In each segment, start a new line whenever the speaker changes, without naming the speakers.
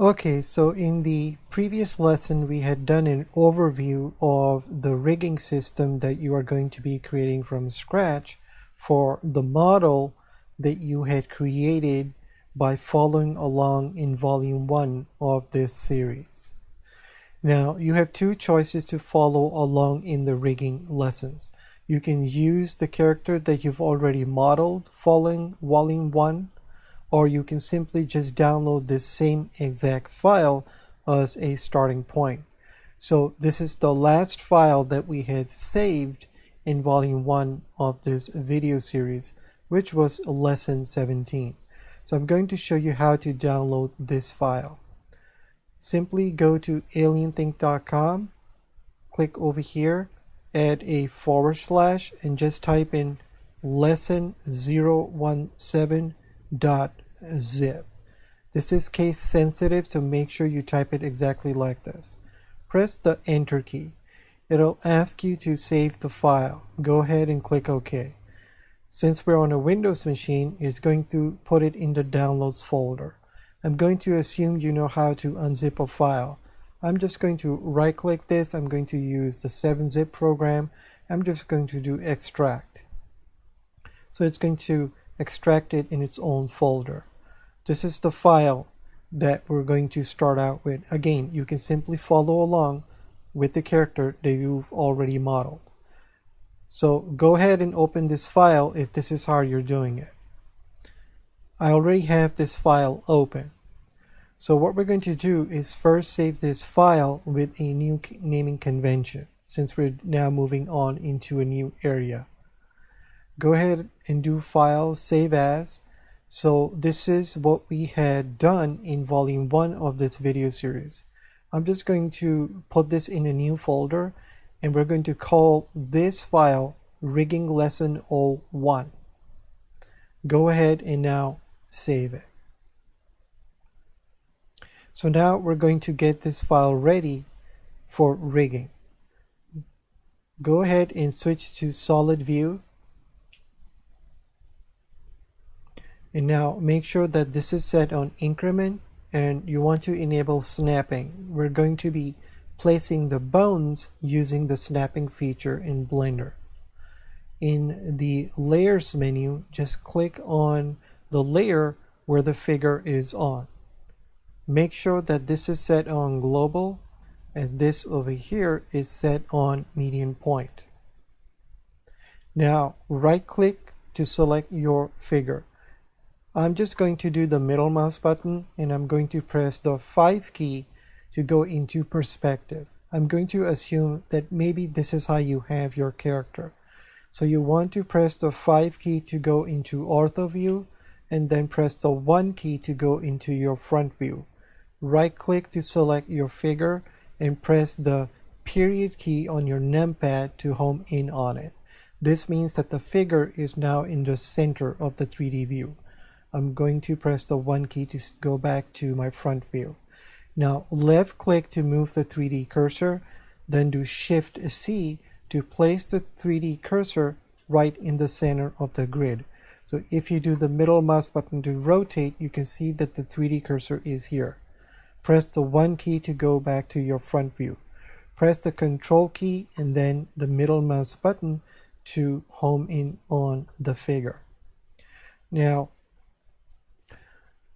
Okay, so in the previous lesson, we had done an overview of the rigging system that you are going to be creating from scratch for the model that you had created by following along in volume 1 of this series. Now, you have two choices to follow along in the rigging lessons. You can use the character that you've already modeled following volume 1, or you can simply just download this same exact file as a starting point. So this is the last file that we had saved in volume 1 of this video series, which was lesson 17. So I'm going to show you how to download this file. Simply go to alienthink.com, click over here, add a / and just type in lesson017.zip. This is case sensitive, so make sure you type it exactly like this. Press the enter key. It'll ask you to save the file. Go ahead and click OK. Since we're on a Windows machine, it's going to put it in the downloads folder. I'm going to assume you know how to unzip a file. I'm just going to right click this. I'm going to use the 7-zip program. I'm just going to do extract. So it's going to extract it in its own folder. This is the file that we're going to start out with. Again, you can simply follow along with the character that you've already modeled. So go ahead and open this file if this is how you're doing it. I already have this file open. So what we're going to do is first save this file with a new naming convention, since we're now moving on into a new area. Go ahead and do File, Save As. So this is what we had done in volume 1 of this video series. I'm just going to put this in a new folder, and we're going to call this file Rigging Lesson 01. Go ahead and now save it. So now we're going to get this file ready for rigging. Go ahead and switch to Solid View. And now make sure that this is set on increment and you want to enable snapping. We're going to be placing the bones using the snapping feature in Blender. In the layers menu, just click on the layer where the figure is on. Make sure that this is set on global and this over here is set on median point. Now right click to select your figure. I'm just going to do the middle mouse button and I'm going to press the 5 key to go into perspective. I'm going to assume that maybe this is how you have your character. So you want to press the 5 key to go into ortho view and then press the 1 key to go into your front view. Right click to select your figure and press the period key on your numpad to home in on it. This means that the figure is now in the center of the 3D view. I'm going to press the 1 key to go back to my front view. Now left click to move the 3D cursor, then do Shift C to place the 3D cursor right in the center of the grid. So if you do the middle mouse button to rotate, you can see that the 3D cursor is here. Press the 1 key to go back to your front view. Press the Control key and then the middle mouse button to home in on the figure. Now,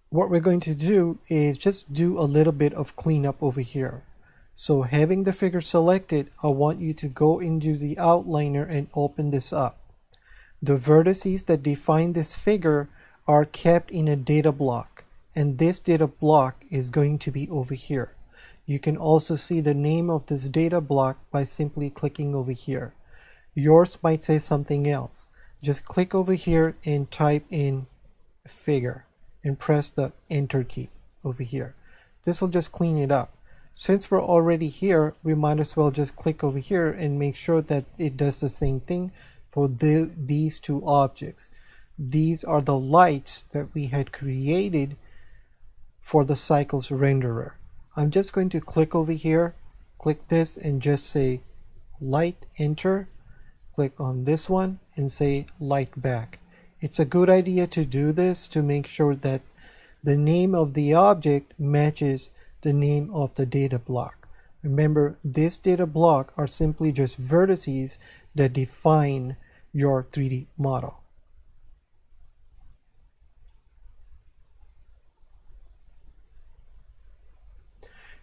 what we're going to do is just do a little bit of cleanup over here. So having the figure selected, I want you to go into the outliner and open this up. The vertices that define this figure are kept in a data block. And this data block is going to be over here. You can also see the name of this data block by simply clicking over here. Yours might say something else. Just click over here and type in figure and press the enter key over here. This will just clean it up. Since we're already here, we might as well just click over here and make sure that it does the same thing for these two objects. These are the lights that we had created for the cycles renderer. I'm just going to click over here, click this and just say light, enter, click on this one and say light back. It's a good idea to do this to make sure that the name of the object matches the name of the data block. Remember, this data block are simply just vertices that define your 3D model.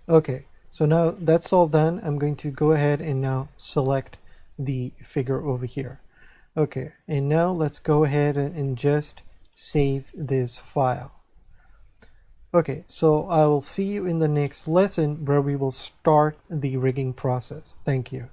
Okay, so now that's all done. I'm going to go ahead and now select the figure over here. Okay, and now let's go ahead and just save this file. Okay, so I will see you in the next lesson where we will start the rigging process. Thank you.